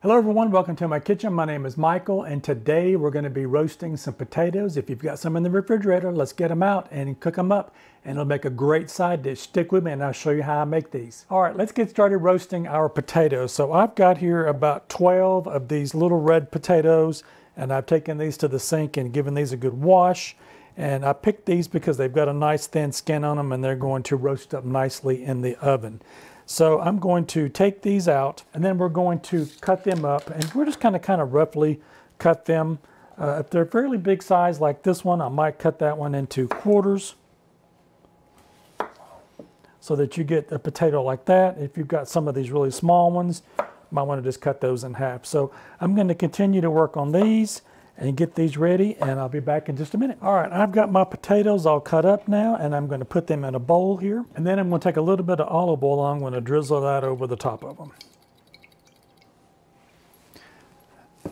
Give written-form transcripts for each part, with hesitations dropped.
Hello everyone, welcome to my kitchen. My name is Michael and today we're going to be roasting some potatoes. If you've got some in the refrigerator, let's get them out and cook them up and it'll make a great side dish. Stick with me and I'll show you how I make these. All right, let's get started roasting our potatoes. So I've got here about 12 of these little red potatoes and I've taken these to the sink and given these a good wash. And I picked these because they've got a nice thin skin on them and they're going to roast up nicely in the oven. So I'm going to take these out and then we're going to cut them up and we're just kind of roughly cut them. If they're fairly big size like this one, I might cut that one into quarters so that you get a potato like that. If you've got some of these really small ones, you might want to just cut those in half. So I'm going to continue to work on these and get these ready and I'll be back in just a minute. All right, I've got my potatoes all cut up now and I'm going to put them in a bowl here. And then I'm going to take a little bit of olive oil. I'm going to drizzle that over the top of them.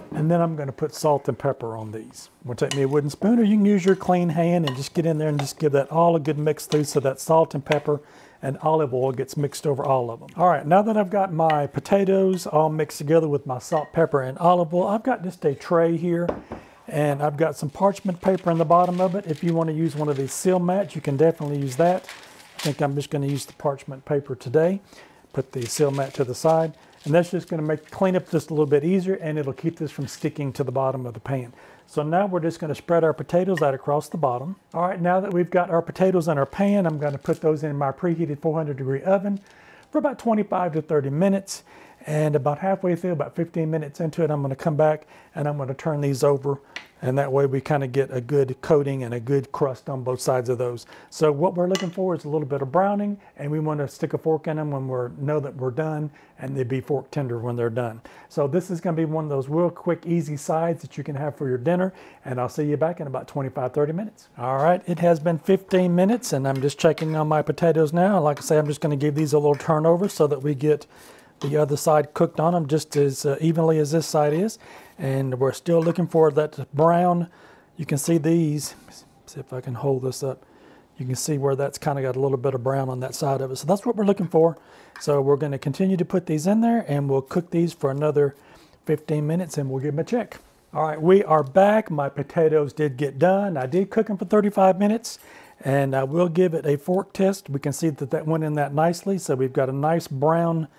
And then I'm going to put salt and pepper on these. I'm going to take me a wooden spoon or you can use your clean hand and just get in there and just give that all a good mix through so that salt and pepper and olive oil gets mixed over all of them. All right, now that I've got my potatoes all mixed together with my salt, pepper, and olive oil, I've got just a tray here and I've got some parchment paper in the bottom of it. If you want to use one of these seal mats, you can definitely use that. I think I'm just going to use the parchment paper today. Put the seal mat to the side. And that's just going to make cleanup just a little bit easier and it'll keep this from sticking to the bottom of the pan. So now we're just going to spread our potatoes out across the bottom. All right, now that we've got our potatoes in our pan, I'm going to put those in my preheated 400-degree oven for about 25 to 30 minutes. And about halfway through, about 15 minutes into it, I'm going to come back and I'm going to turn these over. And that way we kind of get a good coating and a good crust on both sides of those. So what we're looking for is a little bit of browning and we want to stick a fork in them when we know that we're done and they'd be fork tender when they're done. So this is going to be one of those real quick, easy sides that you can have for your dinner. And I'll see you back in about 25, 30 minutes. All right, it has been 15 minutes and I'm just checking on my potatoes now. Like I say, I'm just going to give these a little turn over so that we get the other side cooked on them just as evenly as this side is. And we're still looking for that brown. You can see these, see if I can hold this up. You can see where that's kind of got a little bit of brown on that side of it. So that's what we're looking for. So we're going to continue to put these in there and we'll cook these for another 15 minutes and we'll give them a check. All right, we are back. My potatoes did get done. I did cook them for 35 minutes and I will give it a fork test. We can see that that went in that nicely. So we've got a nice brown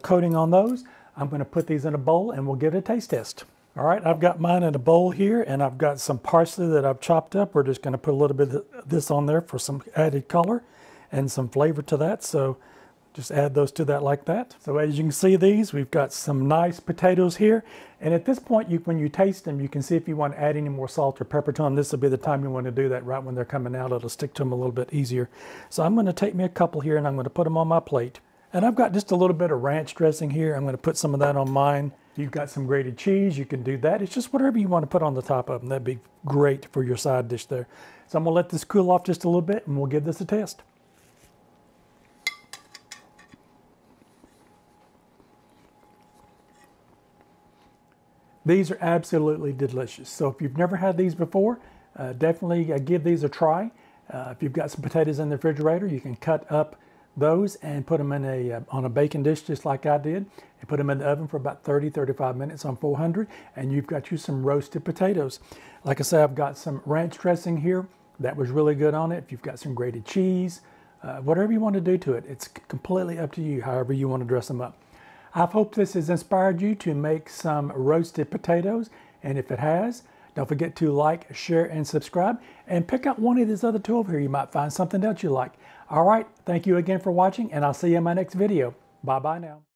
coating on those. I'm going to put these in a bowl and we'll give it a taste test. All right, I've got mine in a bowl here and I've got some parsley that I've chopped up. We're just going to put a little bit of this on there for some added color and some flavor to that. So just add those to that like that. So as you can see these, we've got some nice potatoes here. And at this point, when you taste them, you can see if you want to add any more salt or pepper to them. This will be the time you want to do that right when they're coming out. It'll stick to them a little bit easier. So I'm going to take me a couple here and I'm going to put them on my plate. And I've got just a little bit of ranch dressing here. I'm going to put some of that on mine. If you've got some grated cheese, you can do that. It's just whatever you want to put on the top of them. That'd be great for your side dish there. So I'm going to let this cool off just a little bit and we'll give this a test. These are absolutely delicious. So if you've never had these before, definitely give these a try. If you've got some potatoes in the refrigerator, you can cut up those and put them in on a baking dish just like I did and put them in the oven for about 30-35 minutes on 400 and you've got you some roasted potatoes. Like I said, I've got some ranch dressing here that was really good on it. If you've got some grated cheese, whatever you want to do to it, it's completely up to you however you want to dress them up. I hope this has inspired you to make some roasted potatoes, and if it has, don't forget to like, share, and subscribe, and pick out one of these other two over here. You might find something else you like. All right, thank you again for watching, and I'll see you in my next video. Bye-bye now.